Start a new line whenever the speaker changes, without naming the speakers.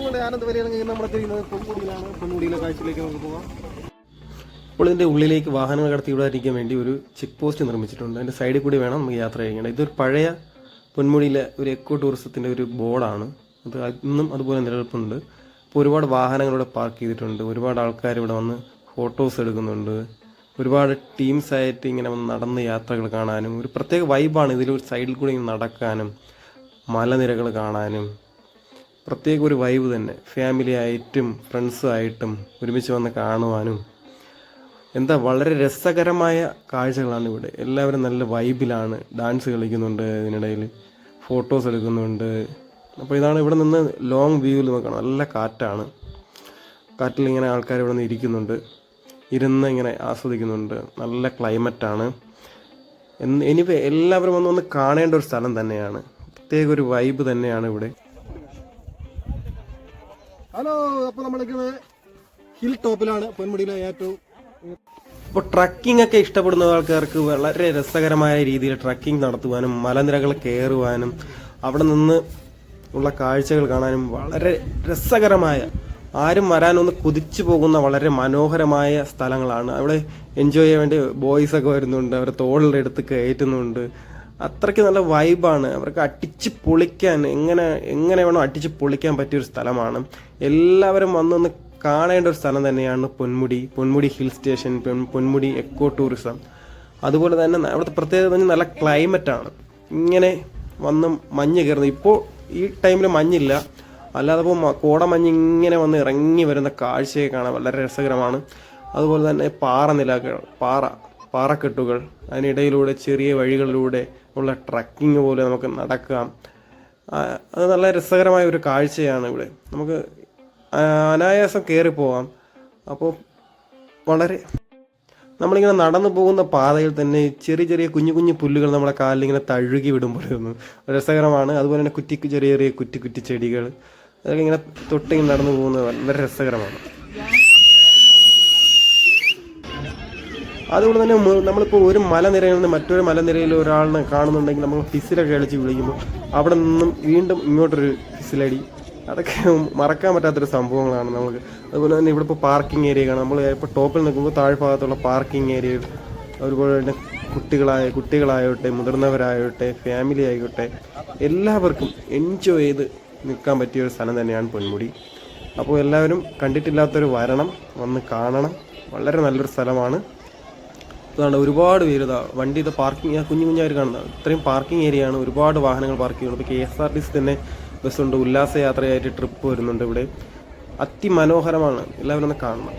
കൊണ്ട് ആനന്ദ് വരികയാണെങ്കിൽ നമ്മളെത്തിയിരിക്കുന്നത് പൊന്മുടിയിലാണ്. പൊന്മുടിയിലെ കാഴ്ചയിലേക്ക് നമുക്ക് പോകാം. അപ്പോൾ ഇതിൻ്റെ ഉള്ളിലേക്ക് വാഹനങ്ങൾ കടത്തി വിടാതിരിക്കാൻ വേണ്ടി ഒരു ചെക്ക് പോസ്റ്റ് നിർമ്മിച്ചിട്ടുണ്ട്. അതിൻ്റെ സൈഡിൽ കൂടി വേണം നമുക്ക് യാത്ര ചെയ്യേണ്ടത്. ഇതൊരു പഴയ പൊന്മുടിയിലെ ഒരു എക്കോ ടൂറിസത്തിൻ്റെ ഒരു ബോർഡാണ്. അത് ഇന്നും അതുപോലെ നിലനിൽപ്പുണ്ട്. ഇപ്പോൾ ഒരുപാട് വാഹനങ്ങളിവിടെ പാർക്ക് ചെയ്തിട്ടുണ്ട്. ഒരുപാട് ആൾക്കാർ ഇവിടെ വന്ന് ഫോട്ടോസ് എടുക്കുന്നുണ്ട്. ഒരുപാട് ടീംസായിട്ട് ഇങ്ങനെ വന്ന് നടന്ന് യാത്രകൾ കാണാനും ഒരു പ്രത്യേക വൈബാണ്. ഇതിലൊരു സൈഡിൽ കൂടി ഇങ്ങനെ നടക്കാനും മലനിരകൾ കാണാനും പ്രത്യേക ഒരു വൈബ് തന്നെ. ഫാമിലി ആയിട്ടും ഫ്രണ്ട്സുമായിട്ടും ഒരുമിച്ച് വന്ന് കാണുവാനും വളരെ രസകരമായ കാഴ്ചകളാണ് ഇവിടെ. എല്ലാവരും നല്ല വൈബിലാണ്, ഡാൻസ് കളിക്കുന്നുണ്ട്, ഇതിനിടയിൽ ഫോട്ടോസ് എടുക്കുന്നുണ്ട്. അപ്പോൾ ഇതാണ് ഇവിടെ നിന്ന് ലോങ് വ്യൂവിൽ നോക്കണം. നല്ല കാറ്റാണ്. കാറ്റിൽ ഇങ്ങനെ ആൾക്കാർ ഇവിടെ നിന്ന് ഇരിക്കുന്നുണ്ട്, ഇരുന്ന് ഇങ്ങനെ ആസ്വദിക്കുന്നുണ്ട്. നല്ല ക്ലൈമറ്റാണ്. എനിവേ എല്ലാവരും ഒന്ന് കാണേണ്ട ഒരു സ്ഥലം തന്നെയാണ്. പ്രത്യേക ഒരു വൈബ് തന്നെയാണ് ഇവിടെ. ഹലോ, അപ്പോൾ നമ്മളിരിക്കുന്നത് ഹിൽ ടോപ്പിലാണ്, പൊന്മുടിയിലെ ഏറ്റവും. ഇപ്പോൾ ട്രക്കിംഗ് ഒക്കെ ഇഷ്ടപ്പെടുന്ന ആൾക്കാർക്ക് വളരെ രസകരമായ രീതിയിൽ ട്രക്കിംഗ് നടത്തുവാനും മലനിരകൾ കയറുവാനും അവിടെ നിന്ന് ഉള്ള കാഴ്ചകൾ കാണാനും വളരെ രസകരമായ, ആരും വരാനൊന്ന് കുതിച്ചു പോകുന്ന വളരെ മനോഹരമായ സ്ഥലങ്ങളാണ്. അവിടെ എൻജോയ് ചെയ്യാൻ വേണ്ടി ബോയ്സൊക്കെ വരുന്നുണ്ട്, അവരെ തോളിലെടുത്ത് കയറ്റുന്നുണ്ട്. അത്രയ്ക്ക് നല്ല വൈബാണ്. അവർക്ക് അടിച്ച് പൊളിക്കാൻ എങ്ങനെ വേണോ അടിച്ച് പൊളിക്കാൻ പറ്റിയൊരു സ്ഥലമാണ്. എല്ലാവരും വന്നൊന്ന് കാണേണ്ട ഒരു സ്ഥലം തന്നെയാണ് Ponmudi hill station, Ponmudi eco tourism. അതുപോലെ തന്നെ അവിടുത്തെ പ്രത്യേകത നല്ല ക്ലൈമറ്റാണ്. ഇങ്ങനെ വന്ന് മഞ്ഞ് കയറുന്നത്. ഇപ്പോൾ ഈ ടൈമിൽ മഞ്ഞില്ല, അല്ലാതെ ഇപ്പോൾ കോടമഞ്ഞ് ഇങ്ങനെ വന്ന് ഇറങ്ങി വരുന്ന കാഴ്ചയെ കാണാൻ വളരെ രസകരമാണ്. അതുപോലെ തന്നെ പാറക്കെട്ടുകൾ, അതിനിടയിലൂടെ ചെറിയ വഴികളിലൂടെ ഉള്ള ട്രക്കിങ് പോലെ നമുക്ക് നടക്കാം. അത് നല്ല രസകരമായ ഒരു കാഴ്ചയാണ്. ഇവിടെ നമുക്ക് അനായാസം കയറിപ്പോവാം. അപ്പോൾ നമ്മളിങ്ങനെ നടന്നു പോകുന്ന പാതയിൽ തന്നെ ചെറിയ കുഞ്ഞു പുല്ലുകൾ നമ്മളെ കാലിൽ ഇങ്ങനെ തഴുകി വിടുമ്പോൾ രസകരമാണ്. അതുപോലെ തന്നെ ചെറിയ കുറ്റി ചെടികൾ, അതൊക്കെ ഇങ്ങനെ തൊട്ടിങ്ങനെ നടന്നു പോകുന്നത് വളരെ രസകരമാണ്. അതുകൊണ്ട് തന്നെ നമ്മളിപ്പോൾ ഒരു മലനിരയിൽ നിന്ന് മറ്റൊരു മലനിരയിൽ ഒരാളിനെ കാണുന്നുണ്ടെങ്കിൽ നമ്മൾ ഹിസിലൊക്കെ കളിച്ച് വിളിക്കുമ്പോൾ അവിടെ നിന്നും വീണ്ടും ഇങ്ങോട്ടൊരു ഹിസിലടി, അതൊക്കെ മറക്കാൻ പറ്റാത്തൊരു സംഭവങ്ങളാണ് നമുക്ക്. അതുപോലെ തന്നെ ഇവിടെ ഇപ്പോൾ പാർക്കിംഗ് ഏരിയ കാണാം. നമ്മൾ ഇപ്പോൾ ടോപ്പിൽ നിൽക്കുമ്പോൾ താഴ്ഭാഗത്തുള്ള പാർക്കിംഗ് ഏരിയ, അതുപോലെ തന്നെ കുട്ടികളായോട്ടെ മുതിർന്നവരായോട്ടെ ഫാമിലി ആയിക്കോട്ടെ എല്ലാവർക്കും എൻജോയ് ചെയ്ത് നിൽക്കാൻ പറ്റിയ ഒരു സ്ഥലം തന്നെയാണ് പൊന്മുടി. അപ്പോൾ എല്ലാവരും കണ്ടിട്ടില്ലാത്തൊരു വരണം, വന്ന് കാണണം. വളരെ നല്ലൊരു സ്ഥലമാണ്. അതാണ് ഒരുപാട് പേര് വണ്ടി പാർക്കിംഗ് കുഞ്ഞായിട്ട് കാണുന്നത്. ഇത്രയും പാർക്കിംഗ് ഏരിയ ആണ്. ഒരുപാട് വാഹനങ്ങൾ പാർക്ക് ചെയ്യുന്നുണ്ട്. ഇപ്പോൾ KSRTC തന്നെ ബസ്സുണ്ട്, ഉല്ലാസയാത്രയായിട്ട് ട്രിപ്പ് വരുന്നുണ്ട് ഇവിടെ. അതിമനോഹരമാണ്. എല്ലാവരും ഒന്ന് കാണണം.